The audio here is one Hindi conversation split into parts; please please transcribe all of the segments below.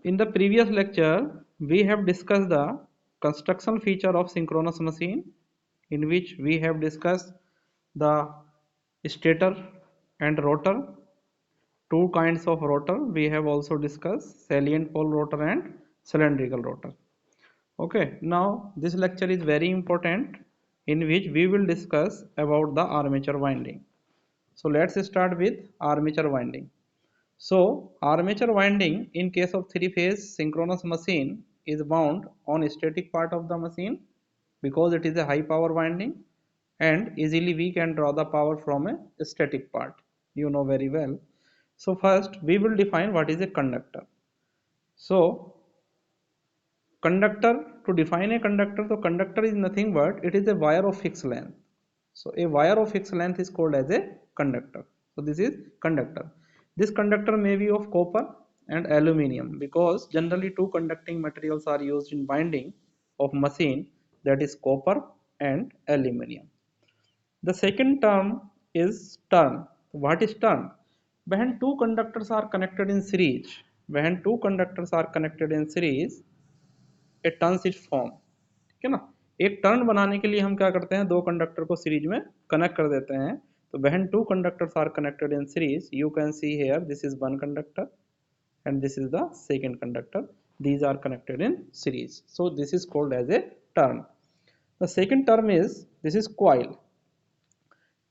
In the previous lecture, we have discussed the construction feature of synchronous machine, in which we have discussed the stator and rotor, two kinds of rotor. We have also discussed salient pole rotor and cylindrical rotor. Okay, now this lecture is very important, in which we will discuss about the armature winding. So let's start with armature winding. So armature winding in case of three-phase synchronous machine is wound on static part of the machine because it is a high power winding, and easily we can draw the power from a static part. You know very well. So first we will define what is a conductor. So conductor, to define a conductor, so conductor is nothing but it is a wire of fixed length. So a wire of fixed length is called as a conductor. So this is conductor. This conductor may be of copper and aluminium, because generally two conducting materials are used in binding of machine, that is copper and aluminium. The second term is turn. What is turn? When two conductors are connected in series, when two conductors are connected in series, A turns is form, ठीक है ना। एक टर्न बनाने के लिए हम क्या करते हैं, दो कंडक्टर को सीरीज में कनेक्ट कर देते हैं। तो when two conductors are connected in series, you can see here this is one conductor and this is the second conductor. These are connected in series, so this is called as a turn. The second term is, this is coil.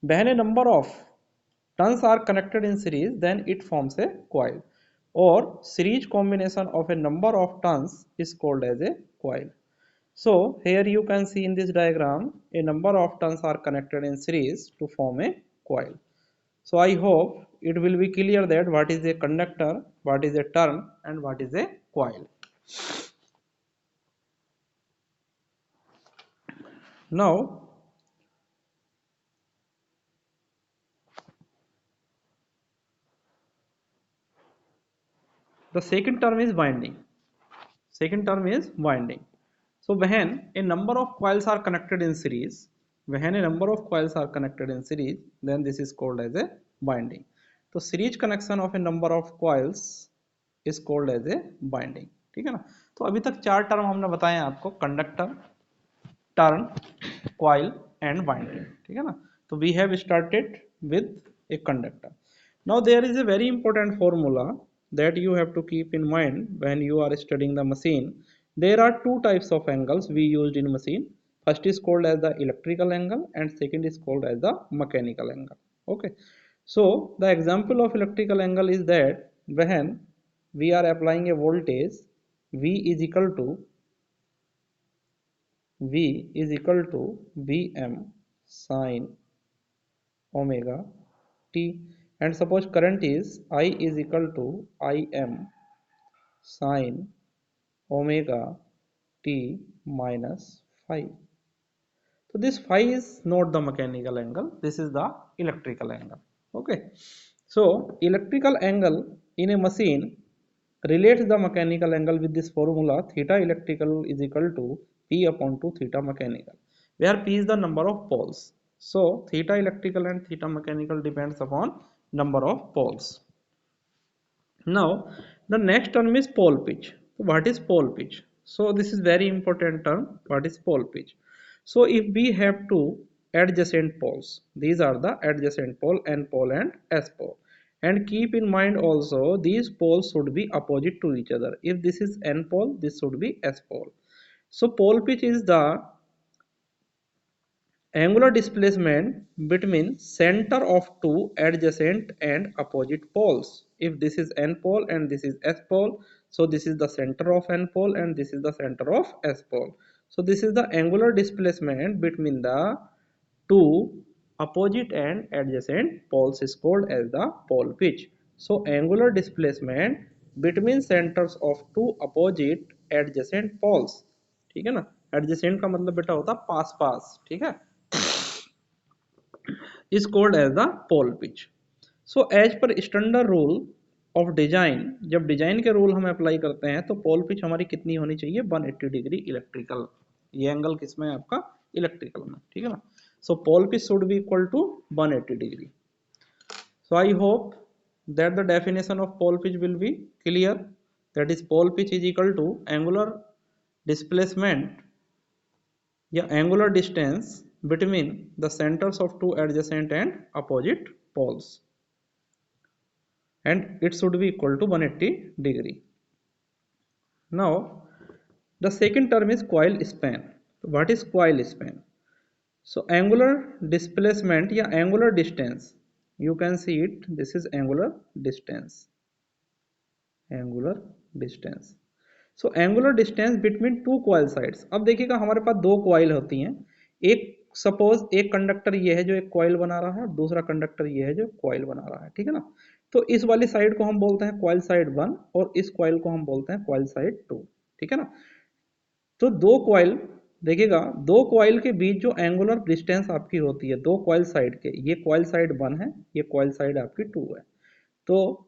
When a number of turns are connected in series, then it forms a coil, or series combination of a number of turns is called as a coil. So here you can see in this diagram, a number of turns are connected in series to form a coil. So I hope it will be clear that what is a conductor, what is a turn, and what is a coil. Now the second term is winding. Second term is winding. So when a number of coils are connected in series, when a number of coils are connected in series, then this is called as a winding. तो series connection of a number of coils is called as a winding, ठीक है ना। तो अभी तक चार टर्म हमने बताए हैं आपको, conductor, turn, coil and winding, ठीक है ना। तो we have started with a conductor. Now there is a very important formula that you have to keep in mind when you are studying the machine. There are two types of angles we used in machine. First is called as the electrical angle and second is called as the mechanical angle. Okay, so the example of electrical angle is that when we are applying a voltage, v is equal to Vm sin omega t, and suppose current is I is equal to Im sin omega t minus phi. So this phi is not the mechanical angle, this is the electrical angle. Okay, so electrical angle in a machine relates the mechanical angle with this formula: theta electrical is equal to P upon 2 theta mechanical, where P is the number of poles. So theta electrical and theta mechanical depends upon number of poles. Now the next term is pole pitch. So what is pole pitch? So this is very important term. What is pole pitch? So if we have two adjacent poles, these are the adjacent pole, N pole and S pole, and keep in mind also these poles should be opposite to each other. If this is N pole, this should be S pole. So pole pitch is the angular displacement between center of two adjacent and opposite poles. If this is N pole and this is S pole, so this is the center of N pole and this is the center of S pole. So this is the angular displacement between the two opposite and adjacent poles is called as the pole pitch. So angular displacement between centers of two opposite adjacent poles, ठीक है ना। adjacent का मतलब बेटा होता पास पास, ठीक है, is called as the pole pitch. So as per standard rule of design, जब डिजाइन के रूल हम अप्लाई करते हैं तो पोल पिच हमारी कितनी होनी चाहिए, 180 डिग्री इलेक्ट्रिकल। ये एंगल किसमें है आपका, इलेक्ट्रिकल में, ठीक है ना। So pole pitch should be equal to 180 degree. So I hope that the definition of pole pitch will be clear. That is pole pitch is equal to angular displacement या angular distance between the centres of two adjacent and opposite poles and it should be equal to 180 degree. Now the second term is coil span. What is coil span? So angular displacement या angular distance, you can see it, this is angular distance. So angular distance between two coil sides. अब देखिएगा हमारे पास दो coil होती हैं, एक सपोज एक कंडक्टर ये है जो एक कॉइल बना रहा है और दूसरा कंडक्टर ये है जो कॉइल बना रहा है, ठीक है ना। तो इस वाली साइड को हम बोलते हैं कॉइल साइड 1 और इस कॉइल को हम बोलते हैं कॉइल साइड 2, ठीक है ना। तो दो कॉइल, देखिएगा दो कॉइल के बीच जो एंगुलर डिस्टेंस आपकी होती है दो कॉइल साइड के, ये कॉइल साइड 1 है, ये कॉइल साइड आपकी 2 है। तो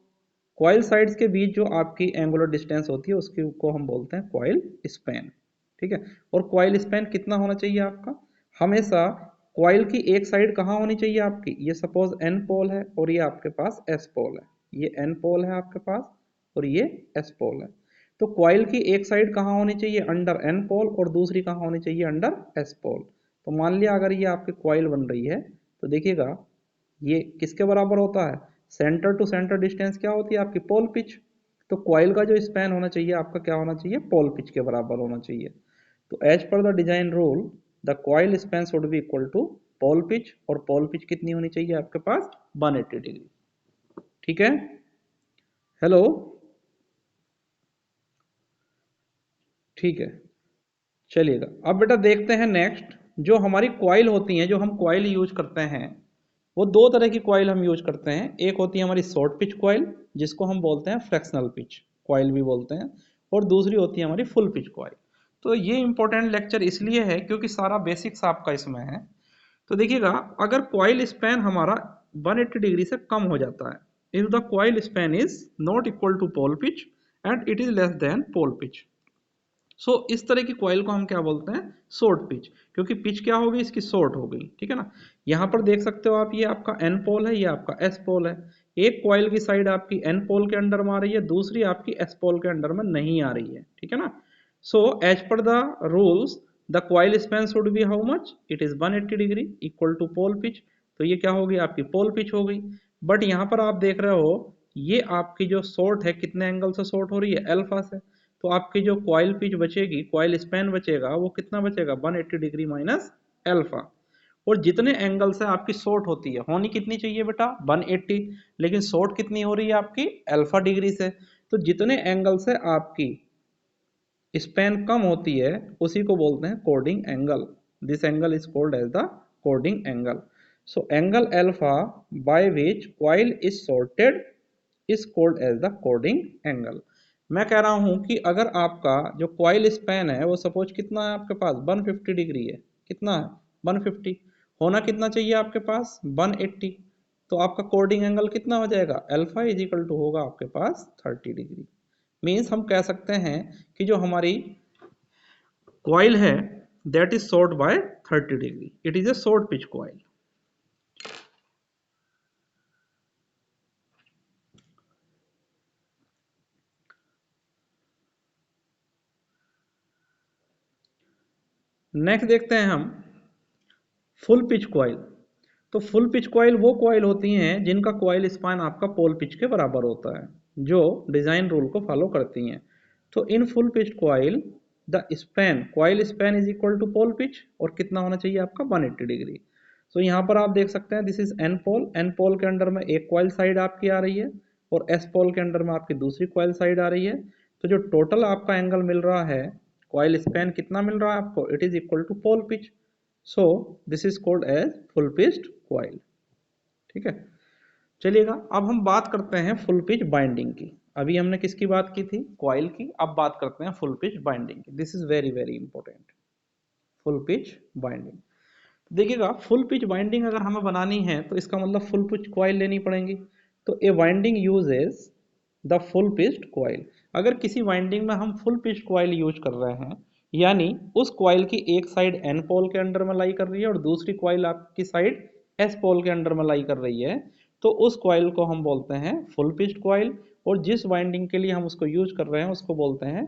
कॉइल साइड्स के बीच जो आपकी एंगुलर डिस्टेंस होती है उसकी को हम बोलते हैं कॉइल स्पैन, ठीक है। और कॉइल स्पैन कितना होना चाहिए आपका, हमेशा कॉइल की एक साइड कहाँ होनी चाहिए आपकी, ये सपोज एन पोल है और ये आपके पास एस पोल है, ये एन पोल है आपके पास और ये एस पोल है। तो कॉइल की एक साइड कहाँ होनी चाहिए, अंडर एन पोल, और दूसरी कहाँ होनी चाहिए, अंडर एस पोल। तो मान लिया अगर ये आपकी कॉइल बन रही है तो देखिएगा ये किसके बराबर होता है, सेंटर टू सेंटर डिस्टेंस क्या होती है आपकी, पोल पिच। तो कॉइल का जो स्पैन होना चाहिए आपका क्या होना चाहिए, पोल पिच के बराबर होना चाहिए। तो as per the design rule the coil span should be equal to pole pitch, और पोल पिच कितनी होनी चाहिए आपके पास, 180 डिग्री, ठीक है। हेलो, ठीक है, चलिएगा अब बेटा देखते हैं नेक्स्ट। जो हमारी कॉइल होती हैं, जो हम कॉइल यूज करते हैं, वो दो तरह की कॉइल हम यूज करते हैं। एक होती है हमारी शॉर्ट पिच कॉइल जिसको हम बोलते हैं फ्रैक्शनल पिच कॉइल भी बोलते हैं, और दूसरी होती है हमारी फुल पिच कॉइल। तो ये इंपॉर्टेंट लेक्चर इसलिए है क्योंकि सारा बेसिक्स आपका इसमें है। तो देखिएगा अगर कॉइल स्पैन हमारा 180 डिग्री से कम हो जाता है, if the coil span is not equal to pole pitch and it is less than pole pitch, so इस तरह की कॉइल को हम क्या बोलते हैं, शॉर्ट पिच, क्योंकि पिच क्या हो गई इसकी, शॉर्ट हो गई, ठीक है ना। यहाँ पर देख सकते हो आप, ये आपका एन पोल है, ये आपका एस पोल है। एक कॉइल की साइड आपकी एन पोल के अंडर में आ रही है, दूसरी आपकी एस पोल के अंडर में नहीं आ रही है, ठीक है ना। So as per the rules the coil span should be how much, it is 180 degree equal to pole pitch. तो ये क्या होगी आपकी पोल पिच हो गई। बट यहाँ पर आप देख रहे हो ये आपकी जो शॉर्ट है कितने एंगल से शॉर्ट हो रही है, अल्फा से। तो आपकी जो कॉइल पिच बचेगी, कॉइल स्पैन बचेगा, वो कितना बचेगा, 180 डिग्री माइनस अल्फा। और जितने एंगल से आपकी शॉर्ट होती है, होनी कितनी चाहिए बेटा 180, लेकिन शॉर्ट कितनी हो रही है आपकी अल्फा डिग्री से। तो जितने एंगल से आपकी स्पैन कम होती है उसी को बोलते हैं chording angle. This angle is called as the chording angle. So angle alpha by which coil is shorted is called as the chording angle. मैं कह रहा हूं कि अगर आपका जो कॉइल स्पैन है वो सपोज कितना है आपके पास, 150 डिग्री है, कितना है 150, होना कितना चाहिए आपके पास 180। तो आपका कोडिंग एंगल कितना हो जाएगा, अल्फा इज इक्वल टू होगा आपके पास 30 डिग्री। मीन्स हम कह सकते हैं कि जो हमारी कॉइल है that is short by 30 degree, it is a short pitch coil. Next देखते हैं हम फुल पिच कॉइल। तो फुल पिच कॉइल वो कॉइल होती हैं जिनका कॉइल स्पैन आपका पोल पिच के बराबर होता है, जो डिजाइन रूल को फॉलो करती हैं। तो in full pitch coil the span coil span is equal to pole pitch, और कितना होना चाहिए आपका 180 डिग्री। तो यहाँ पर आप देख सकते हैं this is N pole, N pole के अंडर में एक कॉइल साइड आपकी आ रही है और एस पोल के अंडर में आपकी दूसरी कॉइल साइड आ रही है। तो जो टोटल आपका एंगल मिल रहा है, कॉइल स्पैन कितना मिल रहा है आपको, it is equal to pole pitch. So this is called as full pitched coil, ठीक है। चलिएगा अब हम बात करते हैं फुल पिच बाइंडिंग की। अभी हमने किसकी बात की थी, कॉइल की, अब बात करते हैं फुल पिच बाइंडिंग की। This is very very important, full pitch binding. देखिएगा फुल पिच बाइंडिंग अगर हमें बनानी है तो इसका मतलब फुल पिच कॉइल लेनी पड़ेगी। तो a winding uses the full pitched coil. अगर किसी वाइंडिंग में हम फुल पिच कॉइल यूज कर रहे हैं, यानी उस कॉइल की एक साइड एन पोल के अंडर में लाई कर रही है और दूसरी कॉइल आपकी साइड एस पोल के अंडर में लाई कर रही है, तो उस कॉइल को हम बोलते हैं फुल पिच्ड कॉइल। और जिस बाइंडिंग के लिए हम उसको यूज कर रहे हैं उसको बोलते हैं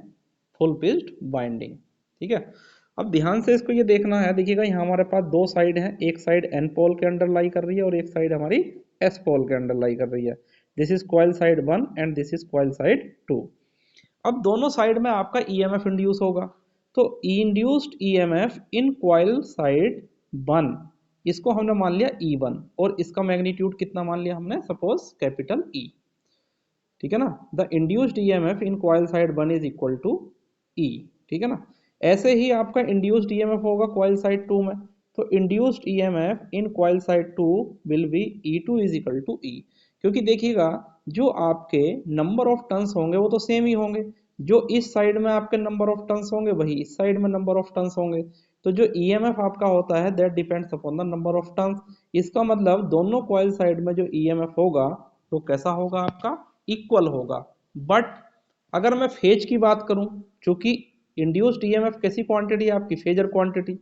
फुल पिच्ड बाइंडिंग। ठीक है, अब ध्यान से इसको ये देखना है। देखिएगा यहाँ हमारे पास दो साइड हैं, एक साइड एन पोल के अंडर लाई कर रही है और एक साइड हमारी एस पोल के अंडर लाई कर रही है। This is coil side 1 and this is coil side 2। अब दोनों साइड में आपका ईएमएफ इंड्यूस होगा, तो induced EMF in coil side 1 इसको हमने मान लिया E1 और इसका मैग्नीट्यूड कितना मान लिया हमने, सपोज कैपिटल E। ठीक है ना, the induced EMF in coil side 1 is equal to E। ठीक है ना, ऐसे ही आपका इंड्यूस्ड ईएमएफ होगा कॉइल साइड 2 में, तो induced EMF in coil side 2 will be E2 is equal to E। क्योंकि देखिएगा जो आपके नंबर ऑफ टर्न्स होंगे वो तो सेम ही होंगे, जो इस साइड में आपके नंबर ऑफ टर्न्स होंगे वही इस साइड में नंबर ऑफ टर्न्स होंगे, तो जो ईएमएफ आपका होता है that depends upon the number of turns. इसका मतलब दोनों कॉइल साइड में जो ईएमएफ होगा तो कैसा होगा आपका, इक्वल होगा। बट अगर मैं फेज की बात करूं, चूंकि इंड्यूस्ड ईएमएफ कैसी क्वांटिटी है आपकी, फेजर क्वांटिटी,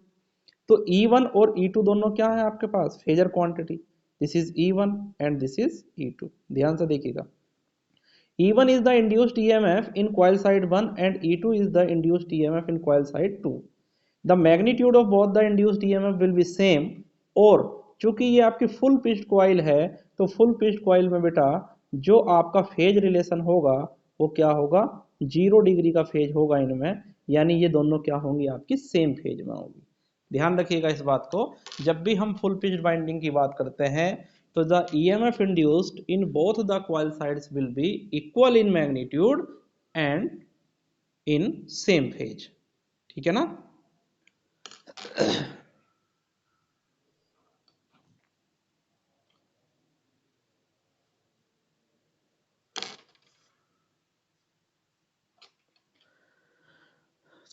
तो E1 और E2 दोनों क्या है आपके पास, phasor quantity. This is E1 and this is E2। ध्यान से देखिएगा, E1 is the induced EMF in coil side 1 and E2 is the induced EMF in coil side 2. The magnitude of both the induced EMF will be same। और चूंकि ये आपकी फुल पिच्ड कॉइल है तो फुल पिच्ड कॉइल में बेटा जो आपका फेज रिलेशन होगा वो क्या होगा, 0 डिग्री का फेज होगा इनमें, यानी ये दोनों क्या होंगी आपकी सेम फेज में होगी। ध्यान रखिएगा इस बात को, जब भी हम फुल पिच्ड बाइंडिंग की बात करते हैं तो the EMF induced in both the coil sides will be equal in magnitude and in same phase। ठीक है ना।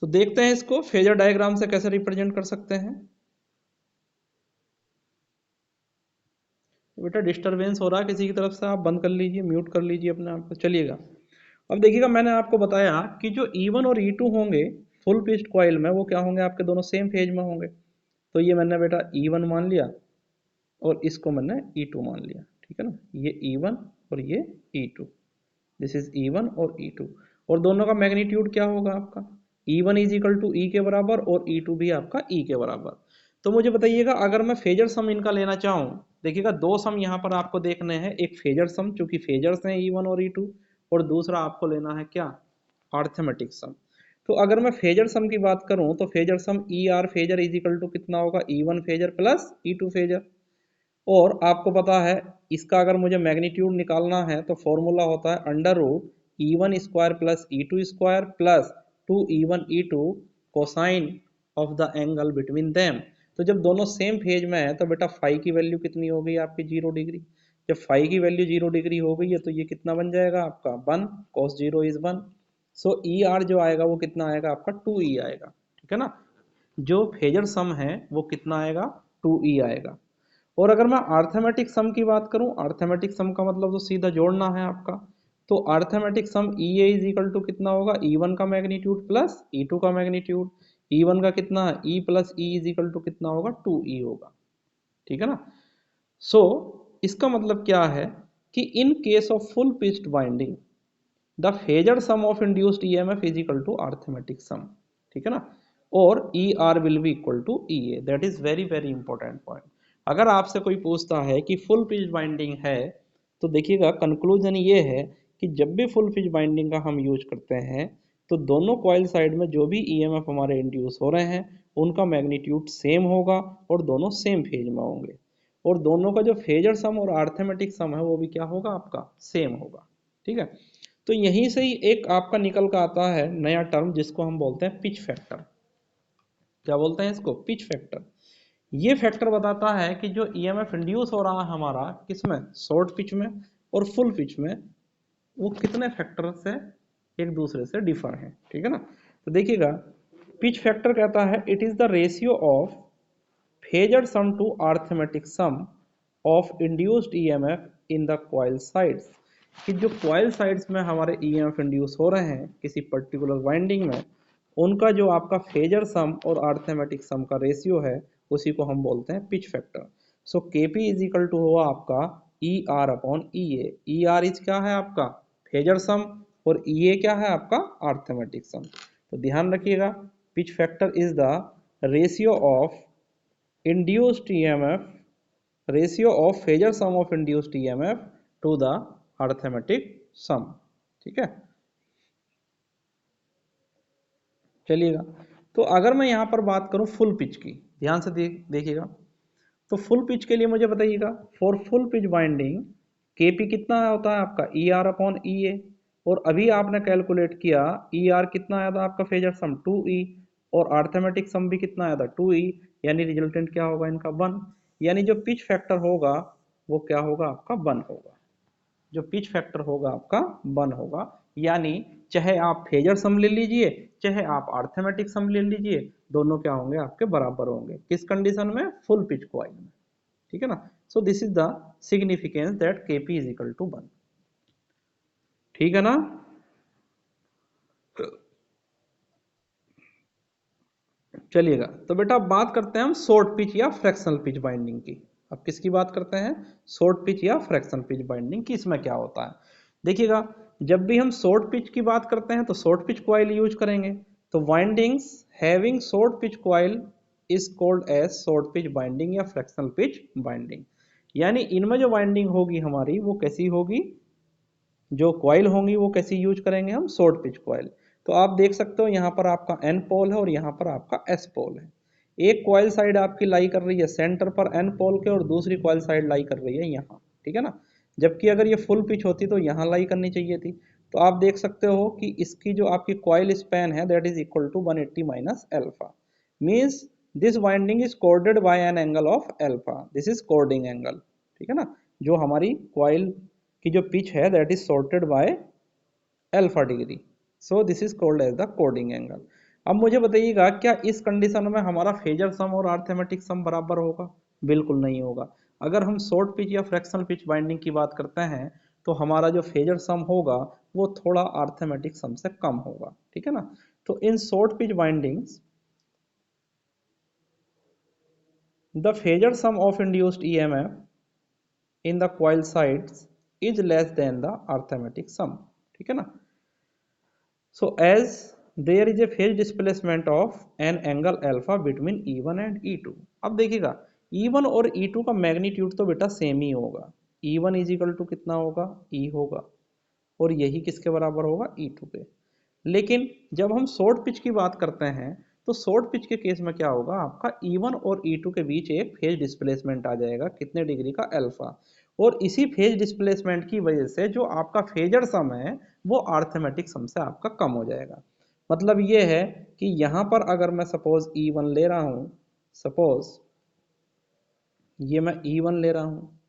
तो देखते हैं इसको फेजर डायग्राम से कैसे रिप्रेजेंट कर सकते हैं। बेटा डिस्टरबेंस हो रहा है किसी की तरफ से, आप बंद कर लीजिए, म्यूट कर लीजिए अपने आप को, चलिएगा। अब देखिएगा मैंने आपको बताया कि जो E1 और E2 होंगे फुल पिच्ड कॉइल में वो क्या होंगे आपके, दोनों सेम फेज में होंगे। तो ये मैंने बेटा E1 मान लिया और इसको मैंने E2 मान लिया। ठीक है ना, ये E1 और ये E2, दिस इज E1 और E2, और दोनों का मैग्नीट्यूड क्या होगा आपका, E1 is equal to E के बराबर और E2 भी आपका E के बराबर। तो मुझे बताइएगा अगर मैं फेजर सम इनका लेना चाहूँ, देखिएगा दो सम यहाँ पर आपको देखने हैं, एक फेजर सम चूंकि फेजर्स हैं E1 और E2, और दूसरा आपको लेना है क्या, अर्थमेटिक सम। तो अगर मैं फेजर सम की बात करूं तो phasor sum E R phasor is equal to कितना होगा, E1 phasor plus E2 phasor. और आपको पता है इसका अगर मुझे मैग्नीट्यूड निकालना है तो फॉर्मूला होता है under root E1 square plus E2 square plus 2E1 E2 cosine of the angle between them. तो जब दोनों सेम फेज में है तो बेटा फाई की वैल्यू कितनी हो गई आपकी, 0 डिग्री। जब फाई की वैल्यू 0 डिग्री हो गई है तो ये कितना बन जाएगा आपका 1, cos 0 is 1। So E R जो आएगा वो कितना आएगा आपका 2E आएगा। ठीक है ना, जो फेजर सम है वो कितना आएगा, 2E आएगा। और अगर मैं अर्थमेटिक सम की बात करूं, अर्थमेटिक सम का मतलब तो सीधा जोड़ना है आपका, तो arithmetic sum E A is equal to कितना होगा, E1 का मैग्नीट्यूड प्लस E2 का मैग्नीट्यूड। E1 का कितना है, E plus E is equal to कितना होगा, 2E होगा। ठीक है ना। सो इसका मतलब क्या है कि in case of full pitched winding the phasor sum of induced EMF is equal to arithmetic sum. ठीक है ना, और E R will be equal to E A. That is very very important point. अगर आपसे कोई पूछता है कि फुल पिच बाइंडिंग है तो देखिएगा कंक्लूजन ये है कि जब भी फुल पिच बाइंडिंग का हम यूज करते हैं तो दोनों कॉइल साइड में जो भी ईएमएफ हमारे इंड्यूस हो रहे हैं उनका मैग्नीट्यूड सेम होगा और दोनों सेम फेज में होंगे, और दोनों का जो फेजर सम और अर्थमेटिक सम है वो भी क्या होगा आपका, सेम होगा। ठीक है, तो यहीं से ही एक आपका निकल का आता है नया टर्म जिसको हम बोलते हैं पिच फैक्टर। क्या बोलते हैं इसको, पिच फैक्टर। ये फैक्टर बताता है कि जो ईएमएफ इंड्यूस हो रहा है हमारा किसमें, शॉर्ट पिच में और फुल पिच में, वो कितने फैक्टर से एक दूसरे से डिफर है। ठीक है ना, तो देखिएगा पिच फैक्टर कहता है it is the ratio of phasor sum to arithmetic sum of induced EMF in the coil sides. कि जो कॉइल साइड्स में हमारे ईएमएफ इंड्यूस हो रहे हैं किसी पर्टिकुलर वाइंडिंग में, उनका जो आपका फेजर सम और अर्थमेटिक सम का रेशियो है उसी को हम बोलते हैं पिच फैक्टर। सो के पी इज इक्वल टू हुआ आपका ई R upon E A. E R is क्या है आपका फेजर सम और ये क्या है आपका अर्थमेटिक सम। तो ध्यान रखिएगा, pitch factor is the ratio of induced EMF ratio of phasor sum of induced EMF to the arithmetic sum. ठीक है, चलिएगा। तो अगर मैं यहाँ पर बात करूँ फुल पिच की, ध्यान से देखिएगा, तो फुल पिच के लिए मुझे बताइएगा, for full pitch binding KP कितना होता है आपका ई आर अपॉन ई ए, और अभी आपने कैलकुलेट किया ई आर कितना आया था आपका फेजर सम 2e, और अर्थमेटिक सम भी कितना आया था 2e, यानी रिजल्टेंट क्या होगा इनका 1, यानी जो पिच फैक्टर होगा वो क्या होगा आपका 1 होगा, जो पिच फैक्टर होगा आपका 1 होगा। यानी चाहे आप फेजर सम ले लीजिए चाहे आप अर्थमेटिक सम ले लीजिए, दोनों क्या होंगे आपके बराबर होंगे, किस कंडीशन में, फुल पिच कॉइल में। ठीक है ना, so this is the significance that KP is equal to 1। ठीक है ना, चलिएगा। तो बेटा अब बात करते हैं हम शॉर्ट पिच या फ्रैक्शनल पिच बाइंडिंग की। अब किसकी बात करते हैं, शॉर्ट पिच या फ्रैक्शनल पिच बाइंडिंग की। इसमें क्या होता है, देखिएगा, जब भी हम शॉर्ट पिच की बात करते हैं तो शॉर्ट पिच कॉइल यूज करेंगे। तो windings having short pitch coil is called as short pitch winding या फ्रैक्शनल पिच बाइंडिंग। यानी इनमें जो वाइंडिंग होगी हमारी वो कैसी होगी, जो कॉइल होंगी वो कैसी यूज करेंगे हम, शॉर्ट पिच कॉइल। तो आप देख सकते हो यहाँ पर आपका एन पोल है और यहाँ पर आपका एस पोल है। एक कॉइल साइड आपकी लाई कर रही है सेंटर पर एन पोल के और दूसरी कॉइल साइड लाई कर रही है यहाँ। ठीक है ना, जबकि अगर ये फुल पिच होती तो यहाँ लाई करनी चाहिए थी। तो आप देख सकते हो कि इसकी जो आपकी कॉइल स्पैन है that is equal to 180 minus alpha, means this winding is chorded by an angle of alpha, this is chording angle. ठीक है ना, जो हमारी कॉइल की जो पिच है that is shorted by alpha degree, so this is called as the chording angle. अब मुझे बताइएगा, क्या इस कंडीशन में हमारा फेजर सम और अर्थमेटिक सम बराबर होगा, बिल्कुल नहीं होगा। अगर हम शॉर्ट पिच या फ्रैक्शनल पिच बाइंडिंग की बात करते हैं तो हमारा जो फेजर सम होगा वो थोड़ा अर्थमेटिक सम से कम होगा। ठीक है ना, तो in short pitch bindings the phasor sum of induced EMF in the coil sides is less than the arithmetic sum। ठीक है ना, so as there is a phase displacement of an angle alpha between E1 and E2। अब देखिएगा E1 और E2 का मैग्नीट्यूड तो बेटा सेम ही होगा, E1 इज इक्वल टू कितना होगा, E होगा, और यही किसके बराबर होगा, E2 के। लेकिन जब हम शॉर्ट पिच की बात करते हैं तो शॉर्ट पिच के केस में क्या होगा, आपका E1 और E2 के बीच एक फेज डिस्प्लेसमेंट आ जाएगा, कितने डिग्री का, अल्फा। और इसी फेज डिस्प्लेसमेंट की वजह से जो आपका फेजर सम है वो अर्थमेटिक सम से आपका कम हो जाएगा। मतलब ये है कि यहाँ पर अगर मैं सपोज E1 ले रहा हूँ, सपोज ये मैं E1 ले रहा हूँ,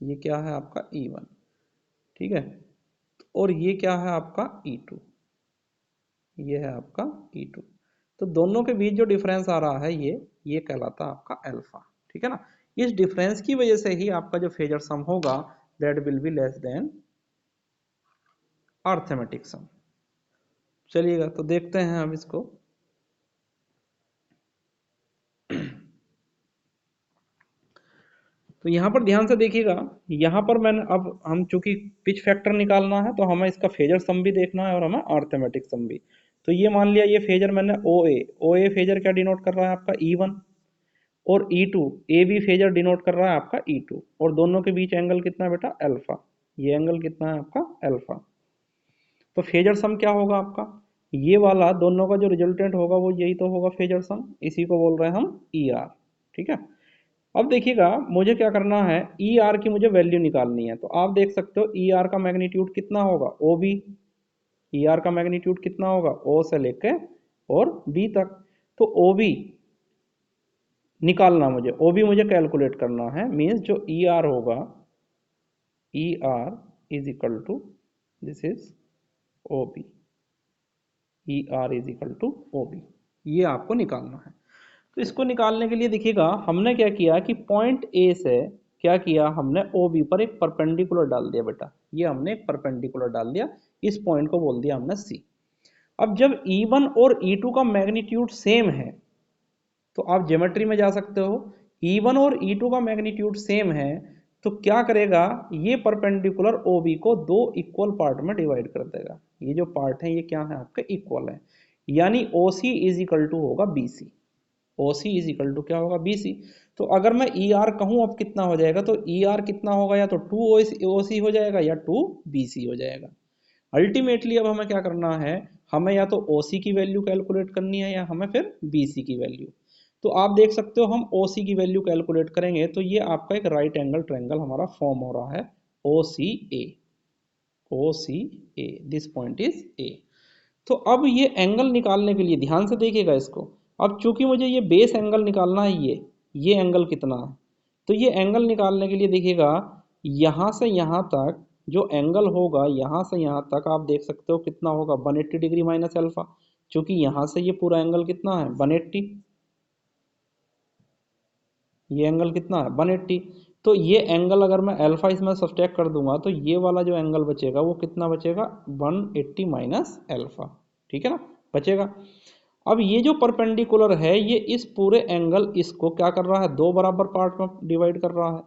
ये क्या है आपका E1, ठीक है, और ये क्या है आपका E2, ये है आपका E2। तो दोनों के बीच जो डिफरेंस आ रहा है ये कहलाता है आपका अल्फा। ठीक है ना, इस डिफरेंस की वजह से ही आपका जो फेजर सम होगा that will be less than arithmetic sum. चलिएगा, तो देखते हैं हम इसको। तो यहाँ पर ध्यान से देखिएगा, यहाँ पर मैंने, अब हम चूंकि पिच फैक्टर निकालना है तो हमें इसका फेजर सम भी देखना है और हमें अर्थमेटिक सम भी। तो ये मान लिया ये फेजर मैंने ओ ए फेजर क्या डिनोट कर रहा है आपका E1, और E2 A B phasor denote कर रहा है आपका E2, और दोनों के बीच एंगल कितना है बेटा, अल्फा। ये एंगल कितना है आपका, अल्फा। तो फेजर सम क्या होगा आपका, ये वाला दोनों का जो रिजल्टेंट होगा वो यही तो होगा फेजर सम, इसी को बोल रहे हैं हम ER। ठीक है, अब देखिएगा मुझे क्या करना है, ER की मुझे वैल्यू निकालनी है। तो आप देख सकते हो ER का मैग्नीट्यूड कितना होगा, OB, ER का मैग्नीट्यूड कितना होगा, O से लेके और B तक। तो OB निकालना मुझे, OB मुझे कैलकुलेट करना है, मीन्स जो ER होगा, ER is equal to, this is OB, ER is equal to OB, ये आपको निकालना है। तो इसको निकालने के लिए देखिएगा हमने क्या किया कि पॉइंट ए से क्या किया, हमने OB पर एक परपेंडिकुलर डाल दिया बेटा, ये हमने एक परपेंडिकुलर डाल दिया, इस पॉइंट को बोल दिया हमने C। अब जब E1 और E2 का मैग्नीट्यूड सेम है तो आप ज्योमेट्री में जा सकते हो, E1 और E2 का मैग्नीट्यूड सेम है तो क्या करेगा, ये परपेंडिकुलर ओ बी को दो इक्वल पार्ट में डिवाइड कर देगा। ये जो पार्ट है ये क्या है आपके इक्वल है, यानी O C is equal to होगा B C. O C is equal to क्या होगा बी सी। तो अगर मैं ई आर कहूँ अब कितना हो जाएगा, तो ई आर कितना होगा, या तो टू ओ सी हो जाएगा या टू बी सी हो जाएगा। अल्टीमेटली अब हमें क्या करना है, हमें या तो ओ सी की वैल्यू कैलकुलेट करनी है या हमें फिर बी सी की वैल्यू। तो आप देख सकते हो हम ओ सी की वैल्यू कैलकुलेट करेंगे तो ये आपका एक राइट एंगल ट्रायंगल हमारा फॉर्म हो रहा है, ओ सी ए। ओ सी ए, दिस पॉइंट इज ए। तो अब ये एंगल निकालने के लिए ध्यान से देखिएगा इसको। अब चूंकि मुझे ये बेस एंगल निकालना है, ये एंगल कितना है, तो ये एंगल निकालने के लिए देखिएगा, यहाँ से यहाँ तक जो एंगल होगा, यहाँ से यहाँ तक आप देख सकते हो कितना होगा, 180 डिग्री माइनस अल्फा। चूंकि यहाँ से ये पूरा एंगल कितना है 180, ये एंगल कितना है 180। तो ये एंगल अगर मैं अल्फा इसमें सब्सट्रैक्ट कर दूंगा तो ये वाला जो एंगल बचेगा वो कितना बचेगा, 180 माइनस अल्फा, ठीक है ना, बचेगा। अब ये जो परपेंडिकुलर है ये इस पूरे एंगल इसको क्या कर रहा है, दो बराबर पार्ट में डिवाइड कर रहा है।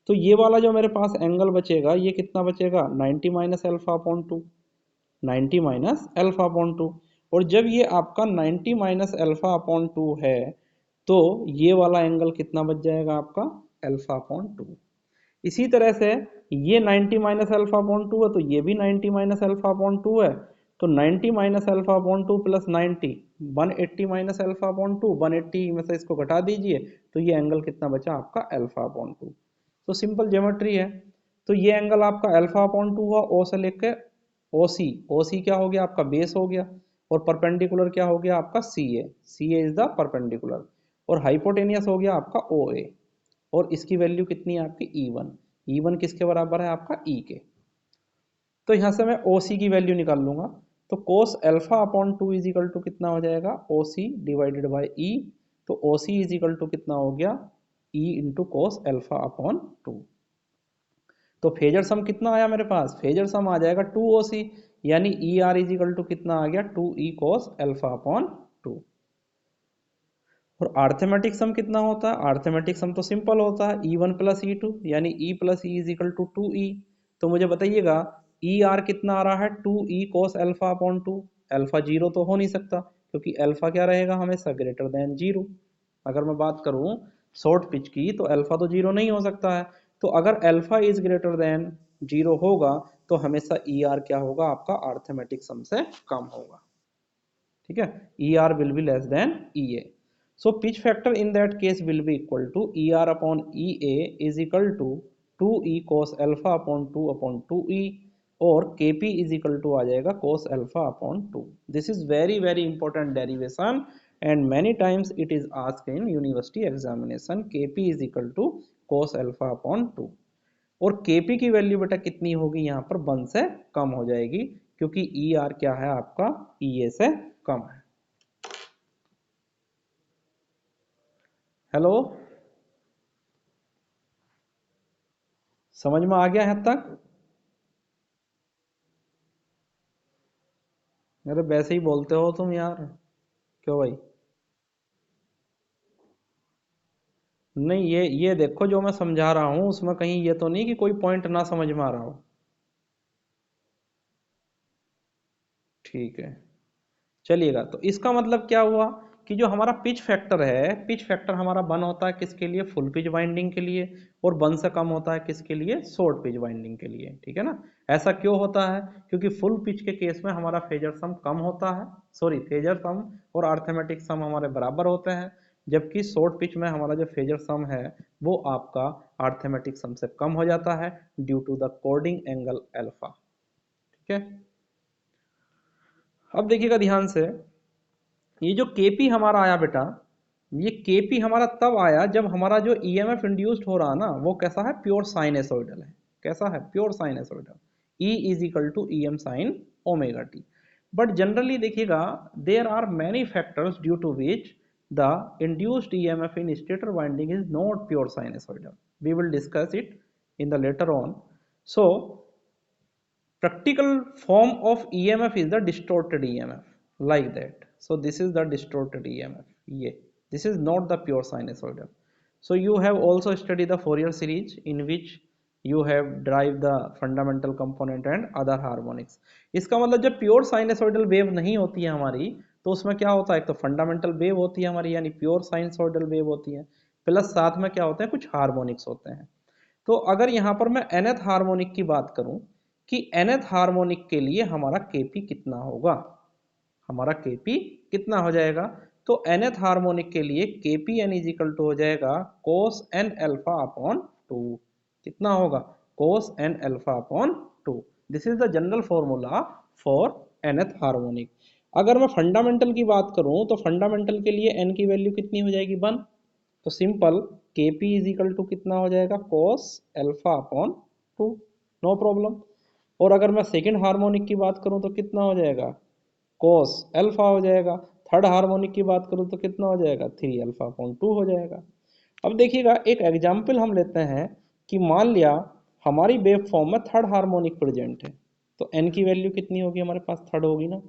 तो ये वाला जो मेरे पास एंगल बचेगा ये कितना बचेगा, 90 minus alpha upon to, 90 minus alpha upon two. और जब ये आपका 90 माइनस अल्फा अपॉन टू है तो ये वाला एंगल कितना बच जाएगा आपका, अल्फा अपॉन टू। इसी तरह से ये 90 माइनस अल्फा अपॉन टू है तो ये भी 90 माइनस अल्फा अपॉन टू है। तो 90 minus alpha upon two plus 90, 180 minus alpha upon to, 180 में से इसको घटा दीजिए तो ये एंगल कितना बचा आपका, अल्फा अपॉन टू। तो सिंपल ज्योमेट्री है। तो ये एंगल आपका अल्फा अपॉन टू हुआ, ओ से लेके ओ सी, ओ सी क्या हो गया आपका बेस हो गया, और परपेंडिकुलर क्या हो गया आपका सी ए, सी ए इज द परपेंडिकुलर, और हाइपोटेनियस हो गया आपका ओ ए। और इसकी वैल्यू कितनी है आपकी ई वन, ई वन किसके बराबर है आपका ई के। तो यहाँ से मैं ओ सी की वैल्यू निकाल लूंगा। तो cos alpha upon two is equal to कितना हो जाएगा, O C divided by E. तो O C is equal to कितना हो गया, E into cos alpha upon two. तो फेजर सम कितना आया मेरे पास, फेजर सम आ जाएगा टू ओ सी, यानी E R is equal to कितना आ गया, two E cos alpha upon two. और आर्थमेटिक सम कितना होता है, आर्थमेटिक सम तो सिंपल होता है E one plus E two, यानी E plus E is equal to two E. तो मुझे बताइएगा ई आर कितना आ रहा है, two E cos alpha upon two. Alpha zero तो हो नहीं सकता क्योंकि अल्फा क्या रहेगा हमेशा ग्रेटर देन जीरो। अगर मैं बात करूं शॉर्ट पिच की तो अल्फा तो जीरो नहीं हो सकता है। तो अगर alpha is greater than zero होगा तो हमेशा ई आर क्या होगा आपका आर्थमेटिक सम से कम होगा, ठीक है, E R will be less than E A. So pitch factor in that case will be equal to E R upon E A is equal to two E cos alpha upon two E, और K P is equal to आ जाएगा cos alpha upon two. This is very very important derivation and many times it is asked in university examination, K P is equal to cos alpha upon two. और केपी की वैल्यू बेटा कितनी होगी, यहाँ पर 1 से कम हो जाएगी क्योंकि ई आर क्या है आपका ई ए से कम है। हेलो, समझ में आ गया है तक? अरे वैसे ही बोलते हो तुम यार, क्यों भाई? नहीं, ये देखो जो मैं समझा रहा हूँ उसमें कहीं ये तो नहीं कि कोई पॉइंट ना समझ में आ रहा हो। ठीक है, चलिएगा। तो इसका मतलब क्या हुआ कि जो हमारा पिच फैक्टर है, पिच फैक्टर हमारा 1 होता है किसके लिए, फुल पिच वाइंडिंग के लिए, और 1 से कम होता है किसके लिए, शॉर्ट पिच वाइंडिंग के लिए, ठीक है ना। ऐसा क्यों होता है, क्योंकि फुल पिच के केस में हमारा फेजर सम कम होता है, सॉरी फेजर सम और अर्थमेटिक सम हमारे बराबर होते हैं, जबकि शॉर्ट पिच में हमारा जो फेजर सम है वो आपका अर्थमेटिक सम से कम हो जाता है due to the chording angle alpha, ठीक है। अब देखिएगा ध्यान से, ये जो केपी हमारा आया बेटा, ये केपी हमारा तब आया जब हमारा जो ईएमएफ इंड्यूस्ड हो रहा ना वो कैसा है, प्योर साइनेसोइडल है। कैसा है, pure sinusoidal. E is equal to E M sine omega T. But generally देखिएगा there are many factors due to which the induced EMF in stator winding is not pure sinusoidal. We will discuss it in the later on. So practical form of EMF is the distorted EMF, like that. So this is the distorted EMF. Yeah, this is not the pure sinusoidal. So you have also studied the Fourier series in which you have drive the fundamental component and other harmonics. इसका मतलब जब प्योर साइनसोइडल वेव नहीं होती है हमारी, तो उसमें क्या होता है, एक तो फंडामेंटल वेव होती है हमारी यानी प्योर साइनसोइडल वेव होती है, प्लस साथ में क्या होते हैं, कुछ हार्मोनिक्स होते हैं। तो अगर यहाँ पर मैं nth हार्मोनिक की बात करूं कि nth हार्मोनिक के लिए हमारा kp कितना होगा, हमारा kp कितना हो जाएगा, तो nth हार्मोनिक के लिए kp n is equal to हो जाएगा cos n अल्फा अपॉन 2। कितना होगा, cos n alpha upon 2। This is the general formula for nth harmonic. अगर मैं फंडामेंटल की बात करूं तो फंडामेंटल के लिए n की वैल्यू कितनी हो जाएगी, 1। तो simple kp is equal to कितना हो जाएगा, cos alpha upon 2, no problem. और अगर मैं सेकंड हार्मोनिक की बात करूं तो कितना हो जाएगा, cos अल्फा हो जाएगा। थर्ड हार्मोनिक की बात करूं तो कितना हो जाएगा, 3 अल्फा अपॉन 2 हो जाएगा। अब देखिएगा एक एग्जाम्पल हम लेते हैं कि मान लिया हमारी वेव फॉर्म में थर्ड हार्मोनिक प्रेजेंट है, तो n की वैल्यू कितनी होगी हमारे पास, थर्ड होगी ना।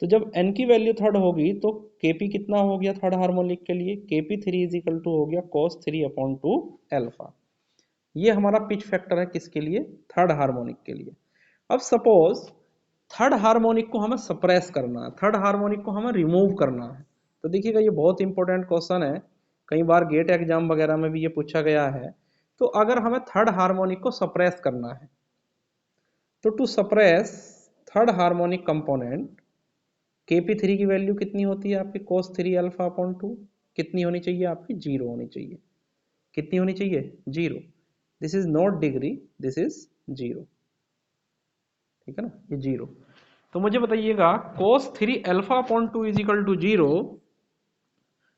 तो जब n की वैल्यू थर्ड होगी तो kp कितना हो गया थर्ड हार्मोनिक के लिए, kp 3 इज इक्वल टू हो गया cos 3 अपॉन 2 अल्फा। ये हमारा पिच फैक्टर है किसके लिए, थर्ड हार्मोनिक के लिए। अब सपोज थर्ड हार्मोनिक को हमें सप्रेस करना है, थर्ड हार्मोनिक को हमें रिमूव करना है। तो देखिएगा ये बहुत इंपॉर्टेंट क्वेश्चन है, कई बार गेट एग्जाम वगैरह में भी ये पूछा गया है। तो अगर हमें थर्ड हार्मोनिक को सप्रेस करना है, तो to suppress third harmonic component kp3 की वैल्यू कितनी होती है आपकी, cos 3 अल्फा अपॉन 2 कितनी होनी चाहिए आपकी, 0 होनी चाहिए। कितनी होनी चाहिए, 0। This is not degree, this is 0, ठीक है ना, ये 0। तो मुझे बताइएगा cos 3 alpha upon 2 is equal to 0,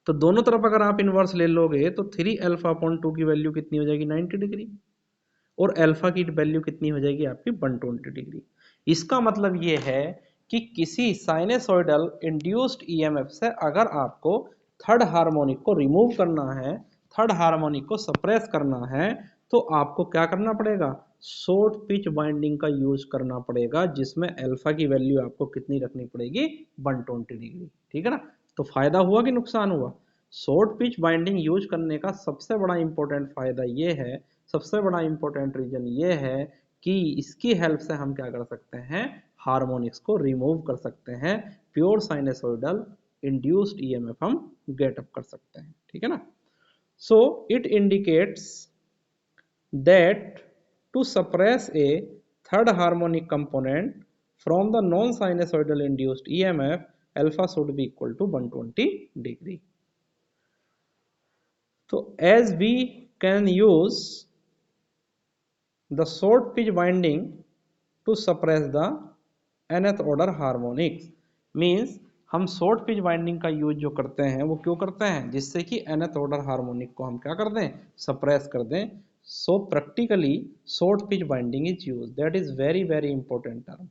तो दोनों तरफ अगर आप इनवर्स ले लोगे तो 3 अल्फा अपॉन 2 की वैल्यू कितनी हो जाएगी, 90 डिग्री, और अल्फा की वैल्यू कितनी हो जाएगी आपकी 120 डिग्री। इसका मतलब ये है कि किसी साइनसोइडल इंड्यूस्ड ईएमएफ से अगर आपको थर्ड हार्मोनिक को रिमूव करना है, थर्ड हार्मोनिक को सप्रेस करना है, तो आपको क्या करना पड़ेगा, शॉर्ट पिच बाइंडिंग का यूज करना पड़ेगा, जिसमें अल्फा की वैल्यू आपको कितनी रखनी पड़ेगी, 120 डिग्री, ठीक है ना। तो फायदा हुआ कि नुकसान हुआ, शॉर्ट पिच बाइंडिंग यूज करने का सबसे बड़ा इंपॉर्टेंट फायदा ये है, सबसे बड़ा इंपॉर्टेंट रीजन ये है कि इसकी हेल्प से हम क्या कर सकते हैं, हार्मोनिक्स को रिमूव कर सकते हैं, प्योर साइनसोइडल इंड्यूस्ड ईएमएफ हम गेट अप कर सकते हैं, ठीक है ना। So it indicates that to suppress a third harmonic component from the non-sinusoidal induced EMF, alpha should be equal to 120 degree. So as we can use the short pitch winding to suppress the nth order harmonics, means हम शॉर्ट पिच वाइंडिंग का यूज जो करते हैं वो क्यों करते हैं, जिससे कि nth ऑर्डर हार्मोनिक को हम क्या कर दें, सप्रेस कर दें। So practically short pitch winding is use, that is very very important term.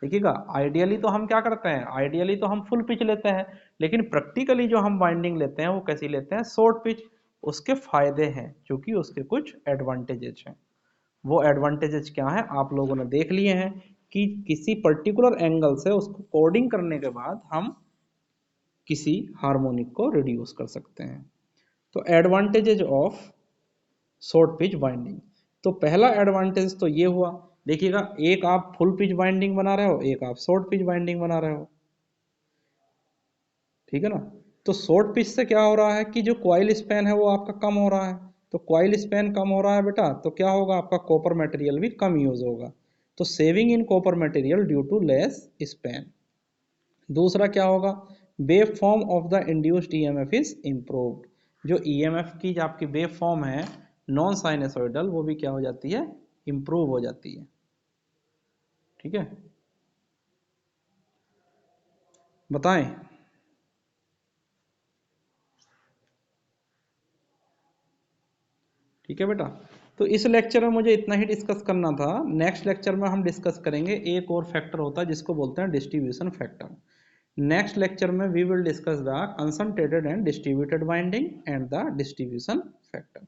देखिएगा आइडियली तो हम क्या करते हैं, आइडियली तो हम फुल पिच लेते हैं, लेकिन प्रैक्टिकली जो हम बाइंडिंग लेते हैं वो कैसी लेते हैं, शॉर्ट पिच। उसके फायदे हैं क्योंकि उसके कुछ एडवांटेजेस हैं। वो एडवांटेजेस क्या है आप लोगों ने देख लिए हैं कि किसी पर्टिकुलर एंगल से उसको कोडिंग करने के बाद हम किसी हार्मोनिक को रिड्यूस कर सकते हैं। तो advantages of short pitch binding, तो पहला एडवांटेज तो ये हुआ, देखिएगा एक आप फुल पिच बाइंडिंग बना रहे हो, एक आप शॉर्ट पिच बाइंडिंग बना रहे हो, ठीक है ना। तो शॉर्ट पिच से क्या हो रहा है कि जो कॉइल स्पैन है वो आपका कम हो रहा है, तो कॉइल स्पैन कम हो रहा है बेटा, तो क्या होगा आपका कॉपर मटेरियल भी कम यूज होगा, तो saving in copper material due to less span. दूसरा क्या होगा, wave form of the induced EMF is improved, जो ईएमएफ की जो आपकी वेव फॉर्म है नॉन साइनसोइडल वो भी क्या हो जाती है, इम्प्रूव हो जाती है, ठीक है। बताएं, ठीक है बेटा। तो इस लेक्चर में मुझे इतना ही डिस्कस करना था, नेक्स्ट लेक्चर में हम डिस्कस करेंगे एक और फैक्टर होता है जिसको बोलते हैं डिस्ट्रीब्यूशन फैक्टर। नेक्स्ट लेक्चर में we will discuss the concentrated and distributed winding and the distribution factor.